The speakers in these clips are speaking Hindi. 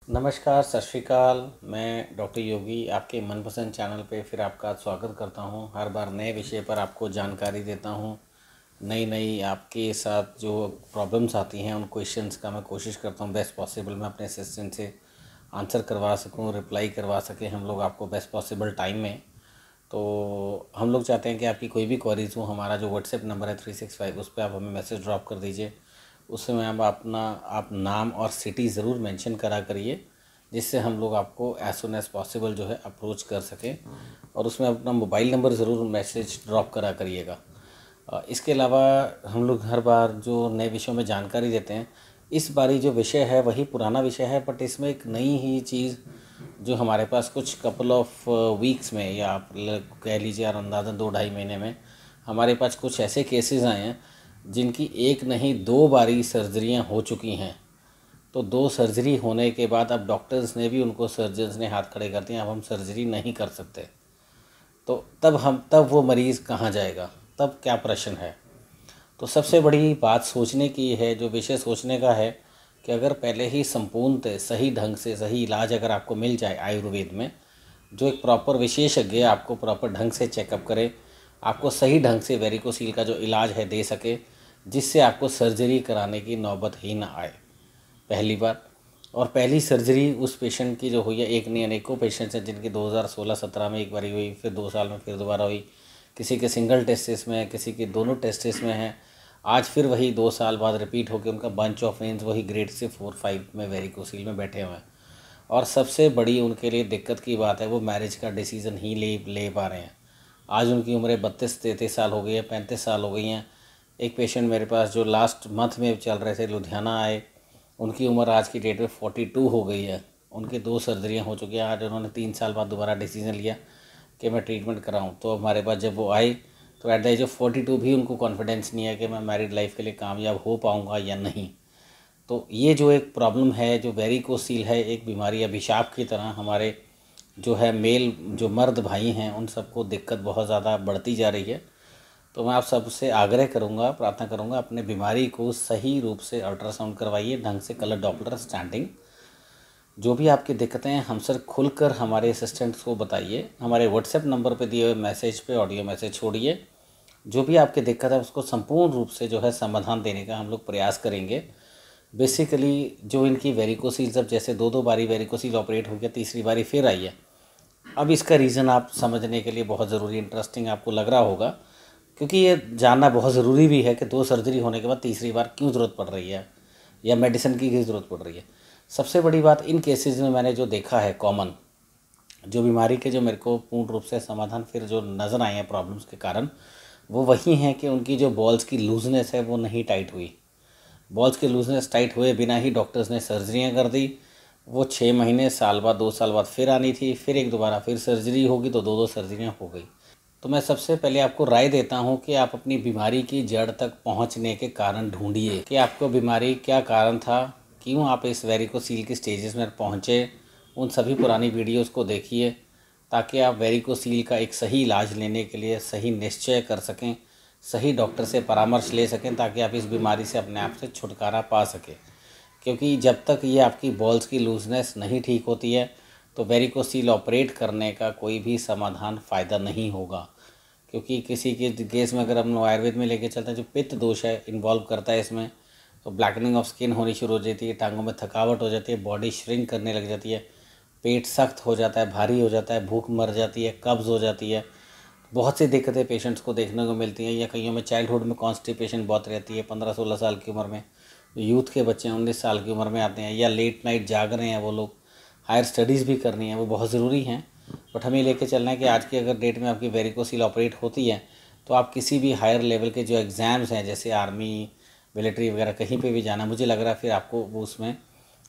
नमस्कार, सत श्री अकाल। मैं डॉक्टर योगी आपके मनपसंद चैनल पे फिर आपका स्वागत करता हूँ। हर बार नए विषय पर आपको जानकारी देता हूँ। नई नई आपके साथ जो प्रॉब्लम्स आती हैं उन क्वेश्चंस का मैं कोशिश करता हूँ बेस्ट पॉसिबल मैं अपने असिस्टेंट से आंसर करवा सकूँ, रिप्लाई करवा सकें हम लोग आपको बेस्ट पॉसिबल टाइम में। तो हम लोग चाहते हैं कि आपकी कोई भी क्वेरीज हो, हमारा जो व्हाट्सएप नंबर है 365 उस पर आप हमें मैसेज ड्रॉप कर दीजिए। उसमें आप नाम और सिटी ज़रूर मेंशन करा करिए, जिससे हम लोग आपको एज सुन एज़ पॉसिबल जो है अप्रोच कर सकें। और उसमें अपना मोबाइल नंबर ज़रूर मैसेज ड्रॉप करा करिएगा। इसके अलावा हम लोग हर बार जो नए विषयों में जानकारी देते हैं, इस बारी जो विषय है वही पुराना विषय है, बट इसमें एक नई ही चीज़ जो हमारे पास कुछ कपल ऑफ वीक्स में या आप कह लीजिए यार अंदाज़न 2-2.5 महीने में हमारे पास कुछ ऐसे केसेस आए हैं जिनकी एक नहीं दो बारी सर्जरियां हो चुकी हैं। तो 2 सर्जरी होने के बाद अब डॉक्टर्स ने भी उनको, सर्जन्स ने हाथ खड़े कर दिए, अब हम सर्जरी नहीं कर सकते। तो तब वो मरीज़ कहाँ जाएगा, तब क्या प्रश्न है। तो सबसे बड़ी बात सोचने की है, जो विषय सोचने का है कि अगर पहले ही संपूर्णतः सही ढंग से सही इलाज अगर आपको मिल जाए आयुर्वेद में, जो एक प्रॉपर विशेषज्ञ आपको प्रॉपर ढंग से चेकअप करे, आपको सही ढंग से वेरिकोसील का जो इलाज है दे सके, जिससे आपको सर्जरी कराने की नौबत ही ना आए, पहली बात। और पहली सर्जरी उस पेशेंट की जो हुई है, एक नहीं अनेकों पेशेंट्स हैं जिनकी 2016-17 में एक बारी हुई, फिर 2 साल में फिर दोबारा हुई, किसी के सिंगल टेस्टिस में है, किसी के दोनों टेस्टिस में है। आज फिर वही 2 साल बाद रिपीट होकर उनका बंच ऑफ वेन्स वही ग्रेड से 4-5 में वेरिकोसील में बैठे हुए हैं। और सबसे बड़ी उनके लिए दिक्कत की बात है, वो मैरिज का डिसीज़न ही ले ले पा रहे हैं। आज उनकी उम्रें 32-33 साल हो गई है, 35 साल हो गई हैं। एक पेशेंट मेरे पास जो लास्ट मंथ में चल रहे थे, लुधियाना आए, उनकी उम्र आज की डेट में 42 हो गई है। उनकी 2 सर्जरियां हो चुकी हैं। आज उन्होंने 3 साल बाद दोबारा डिसीजन लिया कि मैं ट्रीटमेंट कराऊं। तो हमारे पास जब वो आए तो एट द एज ऑफ 42 भी उनको कॉन्फिडेंस नहीं है कि मैं मैरिड लाइफ के लिए कामयाब हो पाऊंगा या नहीं। तो ये जो एक प्रॉब्लम है, जो वेरिकोसील है, एक बीमारी अभिशाप की तरह हमारे जो है मेल जो मर्द भाई हैं उन सबको दिक्कत बहुत ज़्यादा बढ़ती जा रही है। तो मैं आप सबसे आग्रह करूंगा, प्रार्थना करूंगा, अपने बीमारी को सही रूप से अल्ट्रासाउंड करवाइए, ढंग से कलर डॉपलर स्टैंडिंग। जो भी आपकी दिक्कतें हैं हम सर खुलकर हमारे असिस्टेंट्स को बताइए। हमारे व्हाट्सएप नंबर पे दिए हुए मैसेज पे ऑडियो मैसेज छोड़िए। जो भी आपकी दिक्कत है उसको संपूर्ण रूप से जो है समाधान देने का हम लोग प्रयास करेंगे। बेसिकली जो इनकी वेरिकोसील, जब जैसे 2-2 बारी वेरिकोसील ऑपरेट हो गया, तीसरी बारी फिर आई है। अब इसका रीज़न आप समझने के लिए बहुत ज़रूरी, इंटरेस्टिंग आपको लग रहा होगा, क्योंकि ये जानना बहुत ज़रूरी भी है कि 2 सर्जरी होने के बाद तीसरी बार क्यों ज़रूरत पड़ रही है या मेडिसिन की ज़रूरत पड़ रही है। सबसे बड़ी बात इन केसेस में मैंने जो देखा है कॉमन, जो बीमारी के जो मेरे को पूर्ण रूप से समाधान फिर जो नज़र आए हैं प्रॉब्लम्स के कारण, वो वही हैं कि उनकी जो बॉल्स की लूजनेस है वो नहीं टाइट हुई। बॉल्स की लूजनेस टाइट हुए बिना ही डॉक्टर्स ने सर्जरियाँ कर दी। वो 6 महीने, साल बाद, 2 साल बाद फिर आनी थी, फिर एक दोबारा फिर सर्जरी होगी, तो 2-2 सर्जरियाँ हो गई। तो मैं सबसे पहले आपको राय देता हूं कि आप अपनी बीमारी की जड़ तक पहुंचने के कारण ढूंढिए कि आपको बीमारी क्या कारण था, क्यों आप इस वेरिकोसील के स्टेजेस में पहुंचे। उन सभी पुरानी वीडियोस को देखिए ताकि आप वेरिकोसील का एक सही इलाज लेने के लिए सही निश्चय कर सकें, सही डॉक्टर से परामर्श ले सकें, ताकि आप इस बीमारी से अपने आप से छुटकारा पा सकें। क्योंकि जब तक ये आपकी बॉल्स की लूजनेस नहीं ठीक होती है तो वेरिकोसील ऑपरेट करने का कोई भी समाधान फ़ायदा नहीं होगा। क्योंकि किसी के केस में अगर हम आयुर्वेद में लेके चलते हैं, जो पित्त दोष है इन्वॉल्व करता है इसमें, तो ब्लैकनिंग ऑफ स्किन होनी शुरू हो जाती है, टांगों में थकावट हो जाती है, बॉडी श्रिंक करने लग जाती है, पेट सख्त हो जाता है, भारी हो जाता है, भूख मर जाती है, कब्ज़ हो जाती है। बहुत सी दिक्कतें पेशेंट्स को देखने को मिलती हैं। या कईयों में चाइल्डहुड में कॉन्स्टिपेशन बहुत रहती है, 15-16 साल की उम्र में। यूथ के बच्चे 19 साल की उम्र में आते हैं, या लेट नाइट जाग रहे हैं वो लोग, हायर स्टडीज़ भी करनी है, वो बहुत ज़रूरी हैं। बट हमें लेके चलना है कि आज की अगर डेट में आपकी वेरिकोसील ऑपरेट होती है तो आप किसी भी हायर लेवल के जो एग्ज़ाम्स हैं, जैसे आर्मी, मिलिट्री वगैरह, कहीं पे भी जाना, मुझे लग रहा है फिर आपको वो उसमें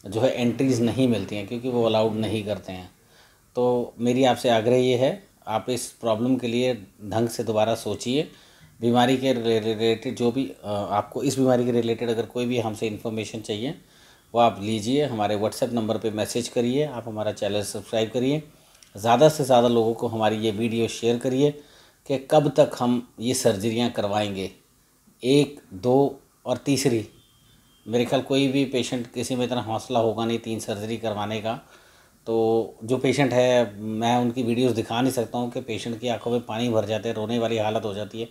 जो है एंट्रीज़ नहीं मिलती हैं, क्योंकि वो अलाउड नहीं करते हैं। तो मेरी आपसे आग्रह ये है, आप इस प्रॉब्लम के लिए ढंग से दोबारा सोचिए। बीमारी के रिलेटेड जो भी आपको इस बीमारी के रिलेटेड अगर कोई भी हमसे इन्फॉर्मेशन चाहिए वो आप लीजिए, हमारे व्हाट्सएप नंबर पे मैसेज करिए, आप हमारा चैनल सब्सक्राइब करिए, ज़्यादा से ज़्यादा लोगों को हमारी ये वीडियो शेयर करिए कि कब तक हम ये सर्जरियां करवाएंगे, 1, 2 और तीसरी, मेरे ख्याल कोई भी पेशेंट किसी में इतना हौसला होगा नहीं 3 सर्जरी करवाने का। तो जो पेशेंट है, मैं उनकी वीडियोस दिखा नहीं सकता हूँ कि पेशेंट की आंखों में पानी भर जाते हैं, रोने वाली हालत हो जाती है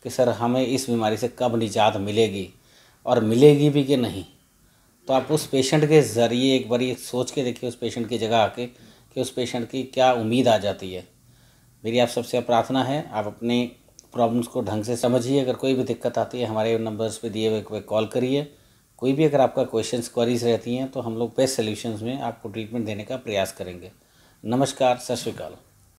कि सर हमें इस बीमारी से कब निजात मिलेगी और मिलेगी भी कि नहीं। तो आप उस पेशेंट के ज़रिए एक बार ये सोच के देखिए, उस पेशेंट की जगह आके, कि उस पेशेंट की क्या उम्मीद आ जाती है। मेरी आप सबसे प्रार्थना है, आप अपनी प्रॉब्लम्स को ढंग से समझिए। अगर कोई भी दिक्कत आती है, हमारे नंबर्स पे दिए हुए कॉल करिए। कोई भी अगर आपका क्वेश्चंस क्वेरीज रहती हैं तो हम लोग बेस्ट सॉल्यूशंस में आपको ट्रीटमेंट देने का प्रयास करेंगे। नमस्कार, सत श्री अकाल।